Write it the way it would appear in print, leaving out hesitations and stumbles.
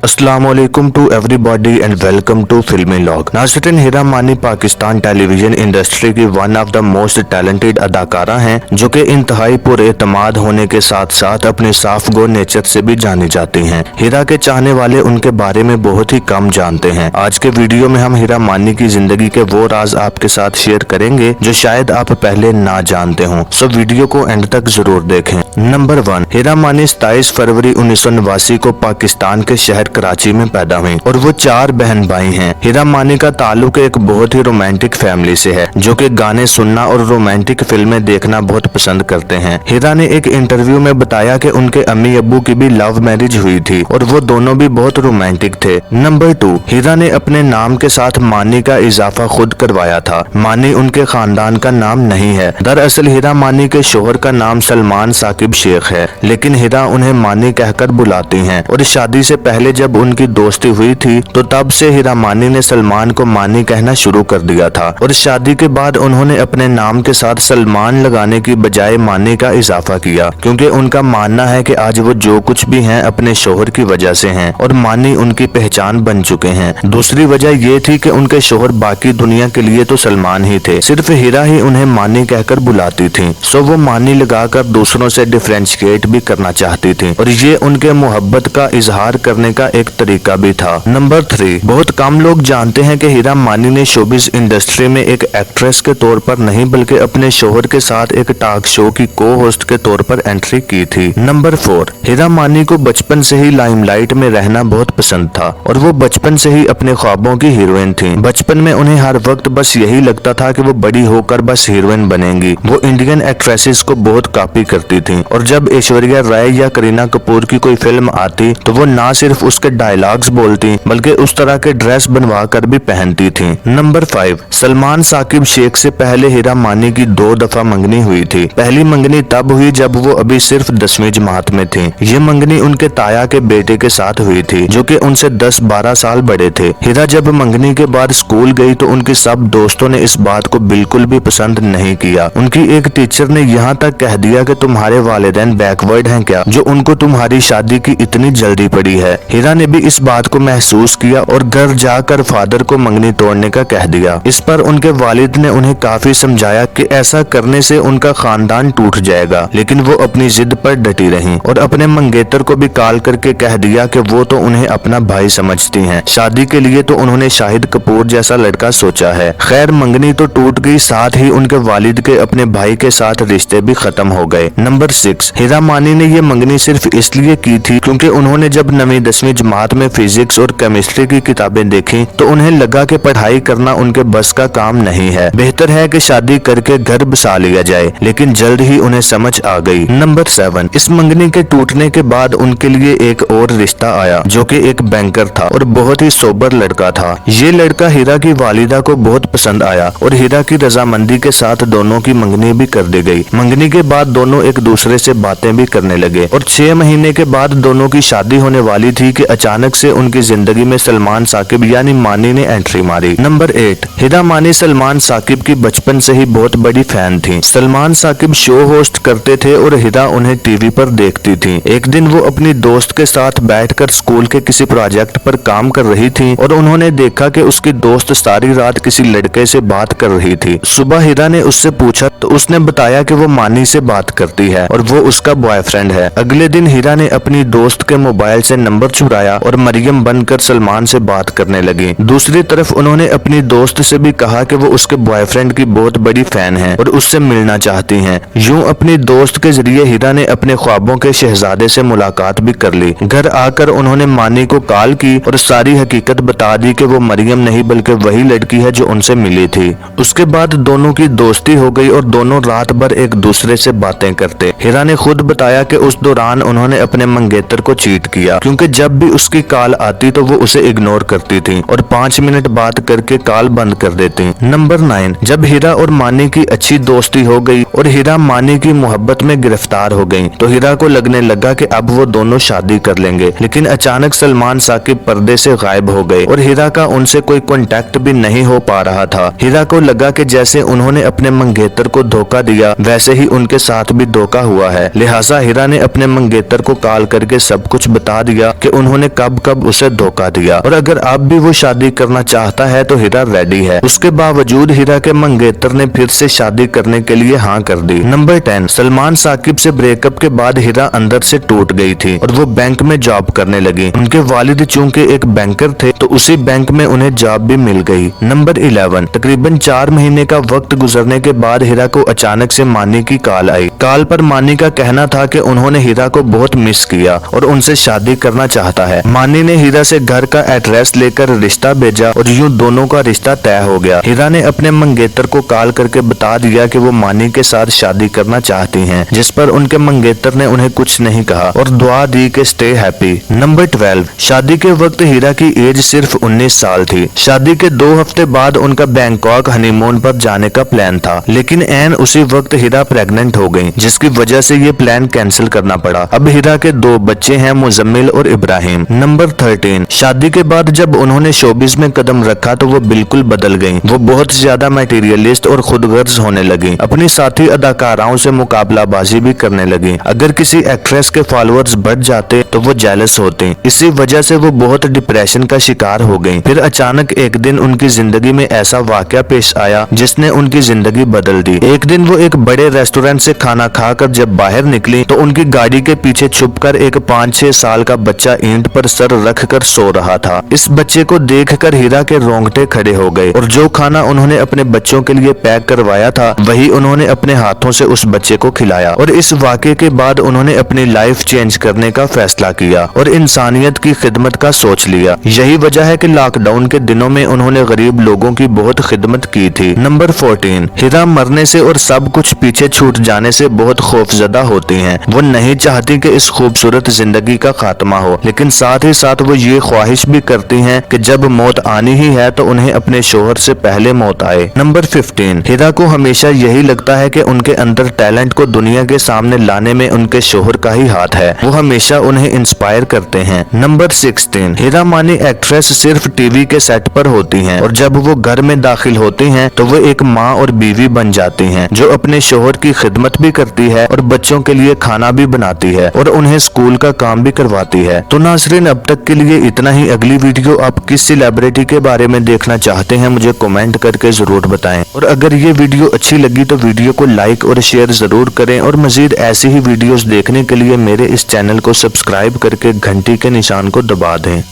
अस्सलामुअलैकुम to everybody and welcome to Filmi Log. नाज़रीन, Hira Mani Pakistan television industry की one of the most talented अदाकारा हैं, जो कि इंतहाई पुरएतमाद होने के साथ साथ अपने साफ गो नेचर से भी जानी जाती हैं। हीरा के चाहने वाले उनके बारे में बहुत ही कम जानते हैं। आज के वीडियो में हम हीरा मानी की जिंदगी के वो राज आपके साथ शेयर करेंगे जो शायद आप पहले ना जानते हों, सो वीडियो को एंड तक जरूर देखें। नंबर 1, हीरा मानी 27 फरवरी 1989 को पाकिस्तान के शहर कराची में पैदा हुई और वो 4 बहन भाई हैं। हीरा मानी का ताल्लुक एक बहुत ही रोमांटिक फैमिली से है, जो कि गाने सुनना और रोमांटिक फिल्में देखना बहुत पसंद करते हैं। हीरा ने एक इंटरव्यू में बताया कि उनके अम्मी अब्बू की भी लव मैरिज हुई थी और वो दोनों भी बहुत रोमांटिक थे। नंबर 2, हीरा ने अपने नाम के साथ मानी का इजाफा खुद करवाया था। मानी उनके खानदान का नाम नहीं है। दरअसल हीरा मानी के शोहर का नाम सलमान साकिब शेख है, लेकिन हीरा उन्हें मानी कहकर बुलाती हैं और शादी से पहले जब उनकी दोस्ती हुई थी तो तब से हीरा मानी ने सलमान को मानी कहना शुरू कर दिया था और शादी के बाद उन्होंने अपने नाम के साथ सलमान लगाने की बजाय मानी का इजाफा किया, क्योंकि उनका मानना है कि आज वो जो कुछ भी हैं अपने शोहर की वजह से हैं और मानी उनकी पहचान बन चुके हैं। दूसरी वजह ये थी कि उनके शोहर बाकी दुनिया के लिए तो सलमान ही थे, सिर्फ हीरा ही उन्हें मानी कहकर बुलाती थी। सो वो मानी लगाकर दूसरों से डिफरेंशिएट भी करना चाहती थी और ये उनके मोहब्बत का इजहार करने का एक तरीका भी था। नंबर 3, बहुत कम लोग जानते हैं कि हीरा मानी ने शोबिज इंडस्ट्री में एक एक्ट्रेस के तौर पर नहीं बल्कि अपने शोहर के साथ एक टॉक शो की को होस्ट के तौर पर एंट्री की थी। नंबर 4, हीरा मानी को बचपन से ही लाइमलाइट में रहना बहुत पसंद था और वो बचपन से ही अपने ख्वाबों की हीरोइन थी। बचपन में उन्हें हर वक्त बस यही लगता था कि वो बड़ी होकर बस हीरोइन बनेंगी। वो इंडियन एक्ट्रेसेस को बहुत कॉपी करती थी और जब ऐश्वर्या राय या करीना कपूर की कोई फिल्म आती तो वो ना सिर्फ उसके डायलॉग्स बोलती बल्कि उस तरह के ड्रेस बनवा कर भी पहनती थी। नंबर 5, सलमान साकिब शेख से पहले हीरा मानी की 2 दफा मंगनी हुई थी। पहली मंगनी तब हुई जब वो अभी सिर्फ 10वीं जमात में थी। ये मंगनी उनके ताया के बेटे के साथ हुई थी, जो कि उनसे 10-12 साल बड़े थे। हीरा जब मंगनी के बाद स्कूल गई तो उनके सब दोस्तों ने इस बात को बिल्कुल भी पसंद नहीं किया। उनकी एक टीचर ने यहाँ तक कह दिया कि तुम्हारे वालिदैन बैकवर्ड हैं क्या, जो उनको तुम्हारी शादी की इतनी जल्दी पड़ी है। हीरा ने भी इस बात को महसूस किया और घर जाकर फादर को मंगनी तोड़ने का कह दिया। इस पर उनके वालिद ने उन्हें काफी समझाया कि ऐसा करने से उनका खानदान टूट जाएगा, लेकिन वो अपनी जिद पर डटी रहीं और अपने मंगेतर को भी कॉल करके कह दिया कि वो तो उन्हें अपना भाई समझती हैं। शादी के लिए तो उन्होंने शाहिद कपूर जैसा लड़का सोचा है। खैर, मंगनी तो टूट गई, साथ ही उनके वालिद के अपने भाई के साथ रिश्ते भी खत्म हो गए। नंबर 6, हीरा मानी ने ये मंगनी सिर्फ इसलिए की थी क्योंकि उन्होंने जब 9वीं 10वीं जमात में फिजिक्स और केमिस्ट्री की किताबें देखी तो उन्हें लगा कि पढ़ाई करना उनके बस का काम नहीं है, बेहतर है कि शादी करके घर बसा लिया जाए, लेकिन जल्द ही उन्हें समझ आ गई। नंबर 7, इस मंगनी के टूटने के बाद उनके लिए एक और रिश्ता आया, जो कि एक बैंकर था और बहुत ही सोबर लड़का था। ये लड़का हीरा की वालिदा को बहुत पसंद आया और हीरा की रजामंदी के साथ दोनों की मंगनी भी कर दी गई। मंगनी के बाद दोनों एक दूसरे से बातें भी करने लगे और 6 महीने के बाद दोनों की शादी होने वाली थी कि अचानक से उनकी जिंदगी में सलमान साकिब यानी मानी ने एंट्री मारी। नंबर 8, हीरा मानी सलमान साकिब की बचपन से ही बहुत बड़ी फैन थी। सलमान साकिब शो होस्ट करते थे और हीरा उन्हें टीवी पर देखती थी। एक दिन वो अपनी दोस्त के साथ बैठकर स्कूल के किसी प्रोजेक्ट पर काम कर रही थी और उन्होंने देखा कि उसकी दोस्त सारी रात किसी लड़के से बात कर रही थी। सुबह हीरा ने उससे पूछा तो उसने बताया कि वो मानी से बात करती है और वो उसका बॉयफ्रेंड है। अगले दिन हीरा ने अपनी दोस्त के मोबाइल से नंबर चुराया और मरियम बनकर सलमान से बात करने लगी। दूसरी तरफ उन्होंने अपनी दोस्त से भी कहा कि वो उसके बॉयफ्रेंड की बहुत बड़ी फैन है और उससे मिलना चाहती हैं। यूं अपनी दोस्त के जरिए हीरा ने अपने ख्वाबों के शहजादे से मुलाकात भी कर ली। घर आकर उन्होंने मानी को कॉल की और सारी हकीकत बता दी कि वो मरियम नहीं बल्कि वही लड़की है जो उनसे मिली थी। उसके बाद दोनों की दोस्ती हो गई और दोनों रात भर एक दूसरे से बातें करते। हीरा ने खुद बताया कि उस दौरान उन्होंने अपने मंगेतर को चीट किया, क्योंकि जब भी उसकी कॉल आती तो वो उसे इग्नोर करती थी और 5 मिनट बात करके कॉल बंद कर देती। नंबर 9, जब हीरा और मानी की अच्छी दोस्ती हो गई और हीरा मानी की मोहब्बत में गिरफ्तार हो गई तो हीरा को लगने लगा कि अब वो दोनों शादी कर लेंगे, लेकिन अचानक सलमान साकिब पर्दे से गायब हो गए और हीरा का उनसे कोई कांटेक्ट भी नहीं हो पा रहा था। हीरा को लगा कि जैसे उन्होंने अपने मंगेतर को धोखा दिया वैसे ही उनके साथ भी धोखा हुआ है। लिहाजा हीरा ने अपने मंगेतर को कॉल करके सब कुछ बता दिया कि उन्होंने उन्होंने कब कब उसे धोखा दिया और अगर अब भी वो शादी करना चाहता है तो हीरा रेडी है। उसके बावजूद हीरा के मंगेतर ने फिर से शादी करने के लिए हाँ कर दी। नंबर 10, सलमान साकिब से ब्रेकअप के बाद हीरा अंदर से टूट गई थी और वो बैंक में जॉब करने लगी। उनके वालिद चूंकि एक बैंकर थे तो उसी बैंक में उन्हें जॉब भी मिल गई। नंबर 11, तकरीबन 4 महीने का वक्त गुजरने के बाद हीरा को अचानक से मानी की कॉल आई। कॉल पर मानी का कहना था कि उन्होंने हीरा को बहुत मिस किया और उनसे शादी करना चाहता है। मानी ने हीरा से घर का एड्रेस लेकर रिश्ता भेजा और यूं दोनों का रिश्ता तय हो गया। हीरा ने अपने मंगेतर को कॉल करके बता दिया कि वो मानी के साथ शादी करना चाहती हैं, जिस पर उनके मंगेतर ने उन्हें कुछ नहीं कहा और दुआ दी कि स्टे हैप्पी। नंबर 12, शादी के वक्त हीरा की एज सिर्फ 19 साल थी। शादी के 2 हफ्ते बाद उनका बैंकॉक हनीमून पर जाने का प्लान था, लेकिन एन उसी वक्त हीरा प्रेग्नेंट हो गई, जिसकी वजह से ये प्लान कैंसिल करना पड़ा। अब हीरा के 2 बच्चे हैं, मुजम्मिल और इब्राहिम। नंबर 13, शादी के बाद जब उन्होंने शोबिस में कदम रखा तो वो बिल्कुल बदल गईं। वो बहुत ज्यादा मटेरियलिस्ट और खुदगर्ज होने लगी। अपनी साथी अदाकाराओं से मुकाबलाबाजी भी करने लगी। अगर किसी एक्ट्रेस के फॉलोअर्स बढ़ जाते तो वो जेलस होती। इसी वजह से वो बहुत डिप्रेशन का शिकार हो गई। फिर अचानक एक दिन उनकी जिंदगी में ऐसा वाकया पेश आया जिसने उनकी जिंदगी बदल दी। एक दिन वो एक बड़े रेस्टोरेंट से खाना खाकर जब बाहर निकली तो उनकी गाड़ी के पीछे छुपकर एक 5-6 साल का बच्चा ईंट पर सर रखकर सो रहा था। इस बच्चे को देखकर हीरा के रोंगटे खड़े हो गए और जो खाना उन्होंने अपने बच्चों के लिए पैक करवाया था वही उन्होंने अपने हाथों से उस बच्चे को खिलाया। और इस वाकये के बाद उन्होंने अपनी लाइफ चेंज करने का फैसला किया और इंसानियत की खिदमत का सोच लिया। यही वजह है कि लॉकडाउन के दिनों में उन्होंने गरीब लोगों की बहुत खिदमत की थी। नंबर 14, हीरा मरने से और सब कुछ पीछे छूट जाने से बहुत खौफजदा होती हैं। वो नहीं चाहती कि इस खूबसूरत जिंदगी का खात्मा हो, लेकिन साथ ही साथ वो ये ख्वाहिश भी करती हैं कि जब मौत आनी ही है तो उन्हें अपने शोहर से पहले मौत आए। नंबर 15, हीरा को हमेशा यही लगता है कि उनके अंदर टैलेंट को दुनिया के सामने लाने में उनके शोहर का ही हाथ है। वो हमेशा उन्हें इंस्पायर करते हैं। नंबर 16, हीरा मानी एक्ट्रेस सिर्फ टीवी के सेट पर होती हैं और जब वो घर में दाखिल होती हैं तो वो एक माँ और बीवी बन जाती हैं जो अपने शोहर की खिदमत भी करती है और बच्चों के लिए खाना भी बनाती है और उन्हें स्कूल का काम भी करवाती है। तो नाज़रीन, अब तक के लिए इतना ही। अगली वीडियो आप किस सेलिब्रिटी के बारे में देखना चाहते हैं मुझे कमेंट करके जरूर बताएं और अगर ये वीडियो अच्छी लगी तो वीडियो को लाइक और शेयर जरूर करें और मजीद ऐसी ही वीडियोस देखने के लिए मेरे इस चैनल को सब्सक्राइब करके घंटी के निशान को दबा दें।